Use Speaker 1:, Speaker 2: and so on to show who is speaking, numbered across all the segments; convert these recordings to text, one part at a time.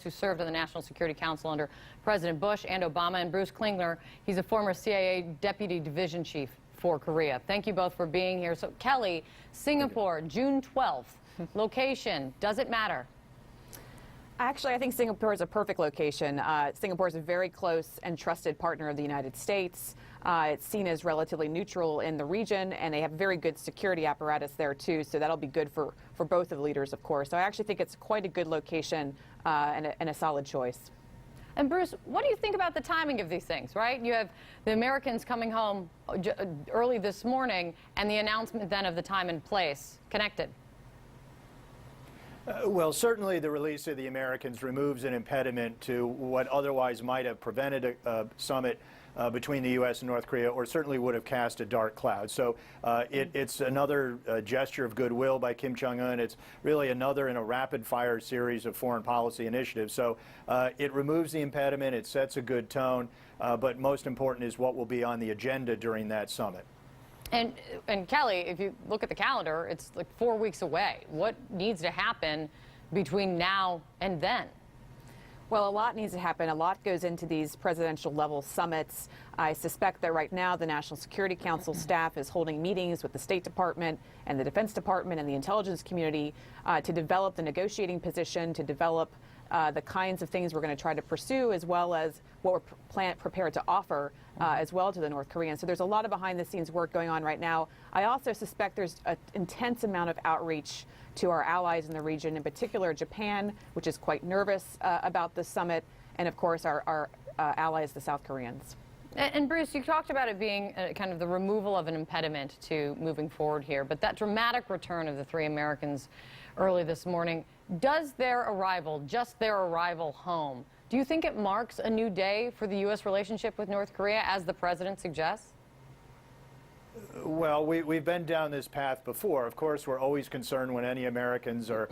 Speaker 1: who served on the National Security Council under President Bush and Obama, and Bruce Klingner. He's a former CIA Deputy Division Chief for Korea. Thank you both for being here. So, Kelly, Singapore, June 12th. Location, does it matter?
Speaker 2: Actually, I think Singapore is a perfect location. Singapore is a very close and trusted partner of the United States. It's seen as relatively neutral in the region, and they have very good security apparatus there, too, so that'll be good for both of the leaders, of course. So I actually think it's quite a good location and a solid choice.
Speaker 1: And Bruce, what do you think about the timing of these things, right? You have the Americans coming home early this morning, and the announcement then of the time and place connected.
Speaker 3: Well, certainly the release of the Americans removes an impediment to what otherwise might have prevented a summit between the U.S. and North Korea, or certainly would have cast a dark cloud. So it's another gesture of goodwill by Kim Jong-un. It's really another in a rapid-fire series of foreign policy initiatives. So it removes the impediment, it sets a good tone, but most important is what will be on the agenda during that summit.
Speaker 1: And Kelly, if you look at the calendar, it's like 4 weeks away. What needs to happen between now and then?
Speaker 2: Well, a lot needs to happen. A lot goes into these presidential level summits. I suspect that right now the National Security Council staff is holding meetings with the State Department and the Defense Department and the intelligence community to develop the negotiating position, to develop the kinds of things we're going to try to pursue, as well as what we're prepared to offer as well to the North Koreans. So there's a lot of behind-the-scenes work going on right now. I also suspect there's an intense amount of outreach to our allies in the region, in particular Japan, which is quite nervous about the summit, and of course our allies, the South Koreans.
Speaker 1: And Bruce, you talked about it being kind of the removal of an impediment to moving forward here, but that dramatic return of the three Americans early this morning, does their arrival, just their arrival home, do you think it marks a new day for the U.S. relationship with North Korea, as the president suggests?
Speaker 3: Well, we've been down this path before. Of course, we're always concerned when any Americans are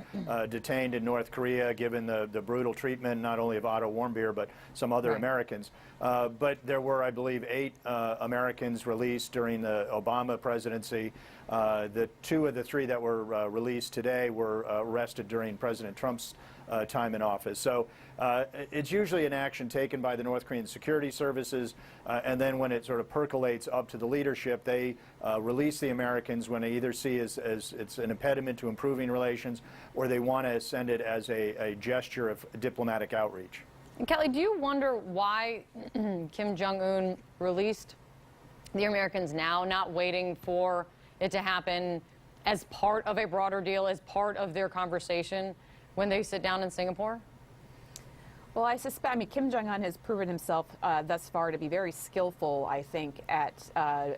Speaker 3: detained in North Korea, given the brutal treatment not only of Otto Warmbier, but some other Americans. But there were, I believe, 8 Americans released during the Obama presidency. The 2 of the 3 that were released today were arrested during President Trump's time in office. So it's usually an action taken by the North Korean security services, and then when it sort of percolates up to the leadership, they release the Americans when they either see as it's an impediment to improving relations, or they want to send it as a gesture of diplomatic outreach.
Speaker 1: And Kelly, do you wonder why Kim Jong-un released the Americans now, not waiting for it to happen as part of a broader deal, as part of their conversation when they sit down in Singapore?
Speaker 2: Well, I suspect, Kim Jong-un has proven himself thus far to be very skillful, I think, at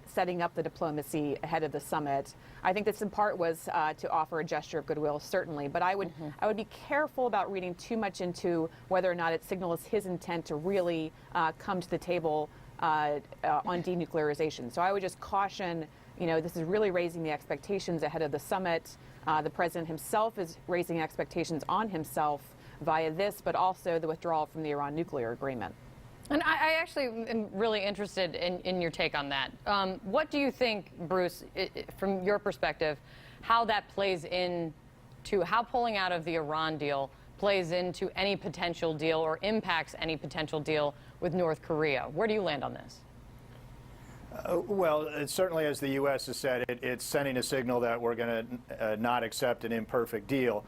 Speaker 2: setting up the diplomacy ahead of the summit. I think this in part was to offer a gesture of goodwill, certainly, but I would be careful about reading too much into whether or not it signals his intent to really come to the table on denuclearization. So I would just caution, this is really raising the expectations ahead of the summit. The president himself is raising expectations on himself via this, but also the withdrawal from the Iran nuclear agreement.
Speaker 1: And I actually am really interested in your take on that. What do you think, Bruce, from your perspective, how that plays into how pulling out of the Iran deal plays into any potential deal or impacts any potential deal with North Korea? Where do you land on this?
Speaker 3: Well, certainly, as the U.S. has said, it's sending a signal that we're going to not accept an imperfect deal.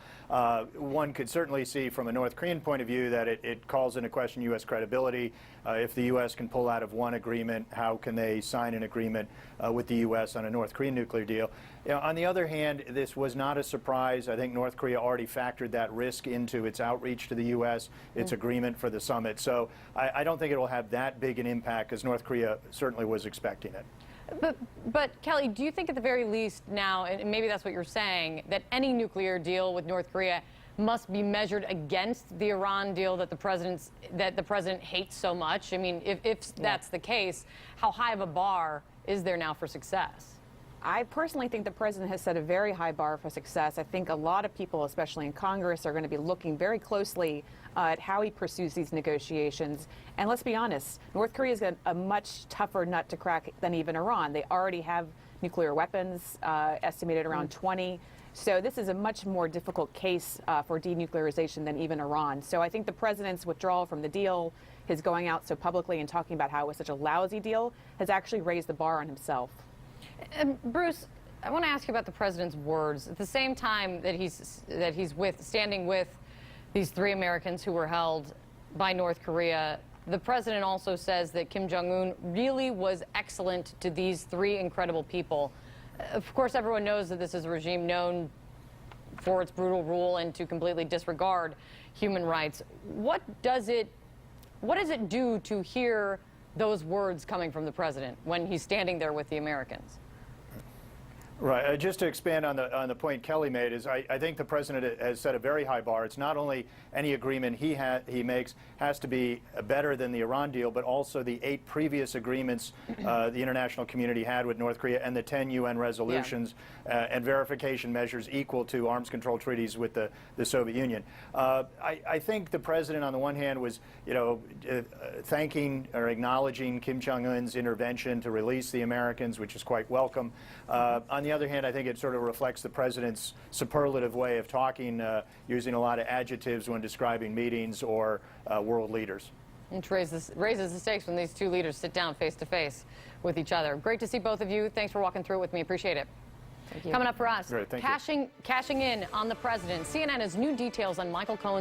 Speaker 3: One could certainly see from a North Korean point of view that it calls into question U.S. credibility. If the U.S. can pull out of one agreement, how can they sign an agreement with the U.S. on a North Korean nuclear deal? On the other hand, this was not a surprise. I think North Korea already factored that risk into its outreach to the U.S., its agreement for the summit. So I don't think it will have that big an impact, because North Korea certainly was expecting it.
Speaker 1: But Kelly, do you think at the very least now, and maybe that's what you're saying, that any nuclear deal with North Korea must be measured against the Iran deal that the president hates so much? I mean, if that's the case, how high of a bar is there now for success?
Speaker 2: I personally think the president has set a very high bar for success. I think a lot of people, especially in Congress, are going to be looking very closely at how he pursues these negotiations. And let's be honest, North Korea is a much tougher nut to crack than even Iran. They already have nuclear weapons, estimated around 20. So this is a much more difficult case for denuclearization than even Iran. So I think the president's withdrawal from the deal, his going out so publicly and talking about how it was such a lousy deal, has actually raised the bar on himself.
Speaker 1: Bruce, I want to ask you about the president's words. At the same time that he's standing with these 3 Americans who were held by North Korea, the president also says that Kim Jong-un really was excellent to these 3 incredible people. Of course, everyone knows that this is a regime known for its brutal rule and to completely disregard human rights. What does it do to hear those words coming from the president when he's standing there with the Americans?
Speaker 3: Right. Just to expand on the point Kelly made, is I think the president has set a very high bar. It's not only any agreement he makes has to be better than the Iran deal, but also the 8 previous agreements the international community had with North Korea and the 10 UN resolutions and verification measures equal to arms control treaties with the Soviet Union. I think the president, on the one hand, was thanking or acknowledging Kim Jong-un's intervention to release the Americans, which is quite welcome. On the other hand, I think it sort of reflects the president's superlative way of talking, using a lot of adjectives when describing meetings or world leaders.
Speaker 1: Which raises the stakes when these 2 leaders sit down face to face with each other. Great to see both of you. Thanks for walking through it with me. Appreciate it.
Speaker 2: Thank you.
Speaker 1: Coming up for us,
Speaker 3: Great, thank you.
Speaker 1: cashing in on the president. CNN has new details on Michael Cohen's